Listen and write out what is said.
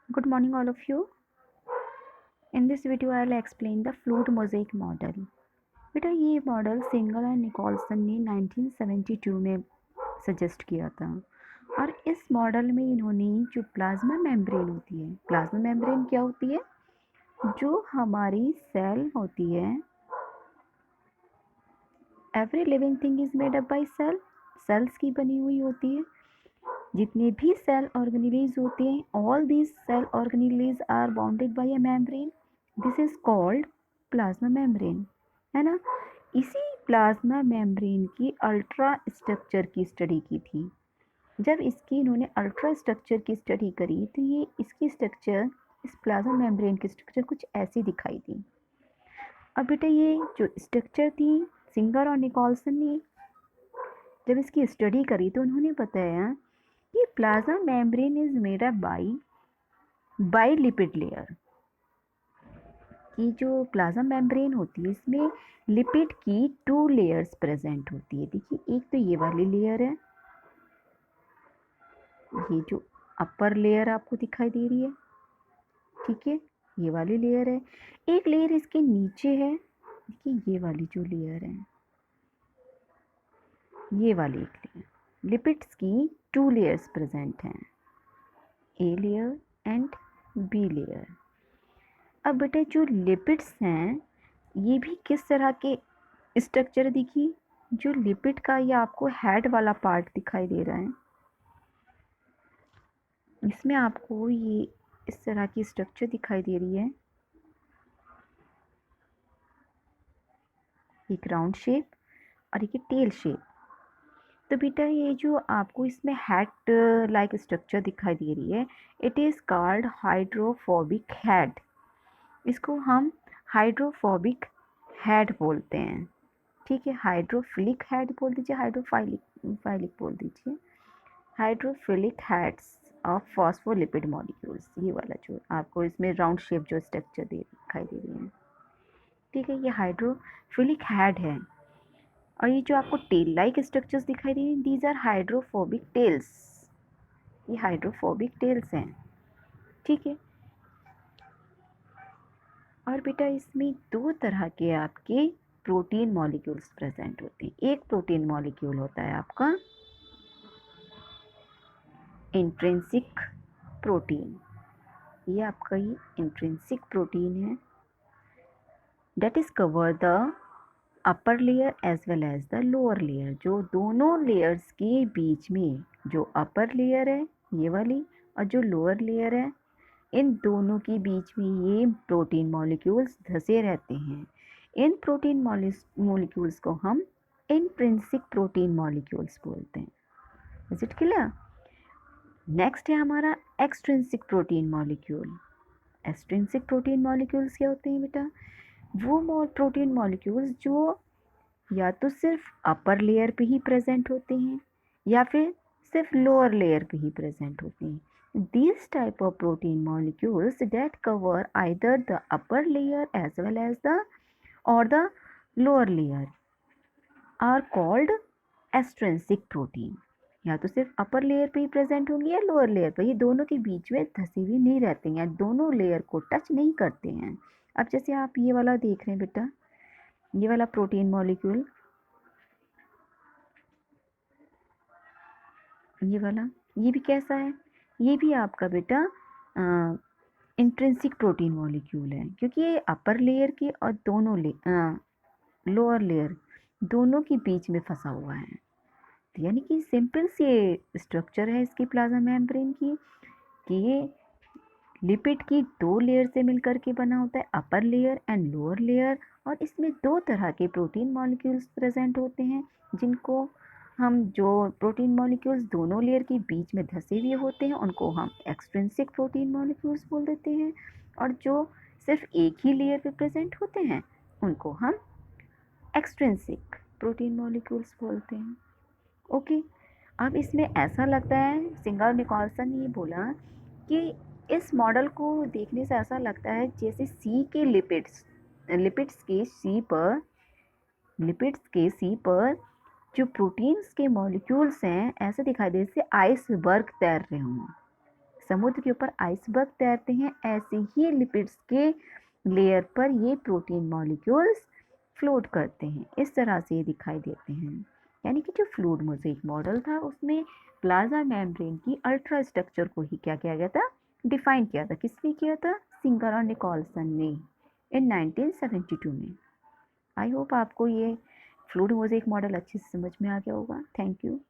Good morning, all of you. In this video, I'll explain the fluid mosaic model. बेटा ये model single and Nicolson ने 1972 में suggest किया था और इस मॉडल में इन्होंने जो प्लाज्मा मेम्ब्रेन होती है, प्लाज्मा मेम्ब्रेन क्या होती है? जो हमारी सेल होती है, every living thing is made up by cells की बनी हुई होती है। जितने भी सेल ऑर्गेनेलीज होते हैं, all these cell organelles are bounded by a membrane. This is called plasma membrane, है ना। इसी प्लाज्मा मेम्ब्रेन की अल्ट्रा स्ट्रक्चर की स्टडी की थी। जब इसकी इन्होंने अल्ट्रा स्ट्रक्चर की स्टडी करी तो ये इसकी स्ट्रक्चर, इस प्लाज्मा मेम्ब्रेन की स्ट्रक्चर कुछ ऐसी दिखाई दी। अब बेटा ये जो स्ट्रक्चर थी, सिंगर और निकोलसन ने जब इसकी स्टडी करी तो उन्होंने बताया कि plasma membrane is made up by lipid layer. कि जो प्लाज्मा मेम्ब्रेन होती है इसमें लिपिड की 2 लेयर्स प्रेजेंट होती है। देखिए, एक तो ये वाली लेयर है, ये जो अपर लेयर आपको दिखाई दे रही है, ठीक है, ये वाली लेयर है। एक लेयर इसके नीचे है, देखिए ये वाली जो लेयर है, ये वाली एक लेयर। लिपिड्स की 2 लेयर्स प्रेजेंट हैं, A layer and B layer. अब बेटा जो लिपिड्स हैं ये भी किस तरह के स्ट्रक्चर दिखी? जो लिपिड का ये आपको हेड वाला पार्ट दिखाई दे रहा है, इसमें आपको ये इस तरह की स्ट्रक्चर दिखाई दे रही है, एक राउंड शेप और एक टेल शेप। तो बेटा ये जो आपको इसमें हेड लाइक स्ट्रक्चर दिखाई दे रही है, it is called hydrophobic head. इसको हम हाइड्रोफोबिक हेड बोलते हैं, ठीक है। हाइड्रोफिलिक हेड बोल दीजिए, हाइड्रोफाइलिक बोल दीजिए। Hydrophilic heads of phospholipid molecules, ये वाला जो आपको इसमें राउंड शेप जो स्ट्रक्चर दिखाई दे रही है, ठीक है, ये हाइड्रोफिलिक हेड है। और ये जो आपको टेल लाइक स्ट्रक्चर्स दिखाई दे रही हैं, दीज आर हाइड्रोफोबिक टेल्स। ये हाइड्रोफोबिक टेल्स हैं, ठीक है। और बेटा इसमें 2 तरह के आपके प्रोटीन मॉलिक्यूल्स प्रेजेंट होते हैं। एक प्रोटीन मॉलिक्यूल होता है आपका इंट्रिंसिक प्रोटीन, ये आपका ही इंट्रिंसिक प्रोटीन है, that is cover the upper layer as well as the lower layer. जो दोनों लेयर्स के बीच में जो अपर लेयर है ये वाली और जो लोअर लेयर है, इन दोनों के बीच में ये प्रोटीन मॉलिक्यूल्स धसे रहते हैं। इन प्रोटीन मॉलिक्यूल्स को हम इंट्रिंसिक प्रोटीन मॉलिक्यूल्स बोलते हैं। Is it clear? नेक्स्ट है हमारा extrinsic protein molecule. Extrinsic protein molecules क्या होते हैं बेटा? वो प्रोटीन मॉलिक्यूल्स जो या तो सिर्फ अपर लेयर पे ही प्रेजेंट होते हैं या फिर सिर्फ लोअर लेयर पे ही प्रेजेंट होते हैं। These type of protein molecules that cover either the upper layer as well as the or the lower layer are called extrinsic protein। या तो सिर्फ अपर लेयर पे ही प्रेजेंट होंगे या लोअर लेयर पे, ये दोनों के बीच में धसी हुई नहीं रहते हैं, दोनों लेयर को टच नहीं करते हैं। अब जैसे आप ये वाला देख रहे हैं बेटा, ये वाला प्रोटीन मॉलिक्यूल, ये वाला, ये भी कैसा है? ये भी आपका बेटा इंट्रिंसिक प्रोटीन मॉलिक्यूल है, क्योंकि ये अपर लेयर की और दोनों लोअर लेयर दोनों के बीच में फंसा हुआ है। तो यानी कि सिंपल सी स्ट्रक्चर है इसकी प्लाज्मा मेम्ब्रेन की कि ये लिपिड की 2 लेयर से मिलकर के बना होता है, upper layer and lower layer. और इसमें 2 तरह के प्रोटीन मॉलिक्यूल्स प्रेजेंट होते हैं, जिनको हम, जो प्रोटीन मॉलिक्यूल्स दोनों लेयर के बीच में धसे हुए होते हैं उनको हम एक्सट्रिंसिक प्रोटीन मॉलिक्यूल्स बोल देते हैं, और जो सिर्फ एक ही लेयर पे प्रेजेंट होते हैं उनको हम एक्सट्रिंसिक प्रोटीन मॉलिक्यूल्स बोलते हैं। ओके। अब इसमें ऐसा लगता है, सिंगर निकोलसन ने ये बोला कि इस मॉडल को देखने से ऐसा लगता है जैसे सी के लिपिड्स के सी पर जो प्रोटीन्स के मॉलिक्यूल्स हैं ऐसे दिखाई दे जैसे आइसबर्ग तैर रहे हों। समुद्र के ऊपर आइसबर्ग तैरते हैं, ऐसे ही लिपिड्स के लेयर पर ये प्रोटीन मॉलिक्यूल्स फ्लोट करते हैं। इस तरह से ये दिखाई देते हैं। यानी कि जो फ्लूइड मोज़ेक मॉडल था उसमें प्लाज्मा मेम्ब्रेन की अल्ट्रा स्ट्रक्चर को ही क्या किया गया था, डिफाइन किया था। किसने किया था? सिंगर और निकोलसन ने इन 1972 में। आई होप आपको ये फ्लूइड मोज़ेक मॉडल अच्छे से समझ में आ गया होगा। Thank you.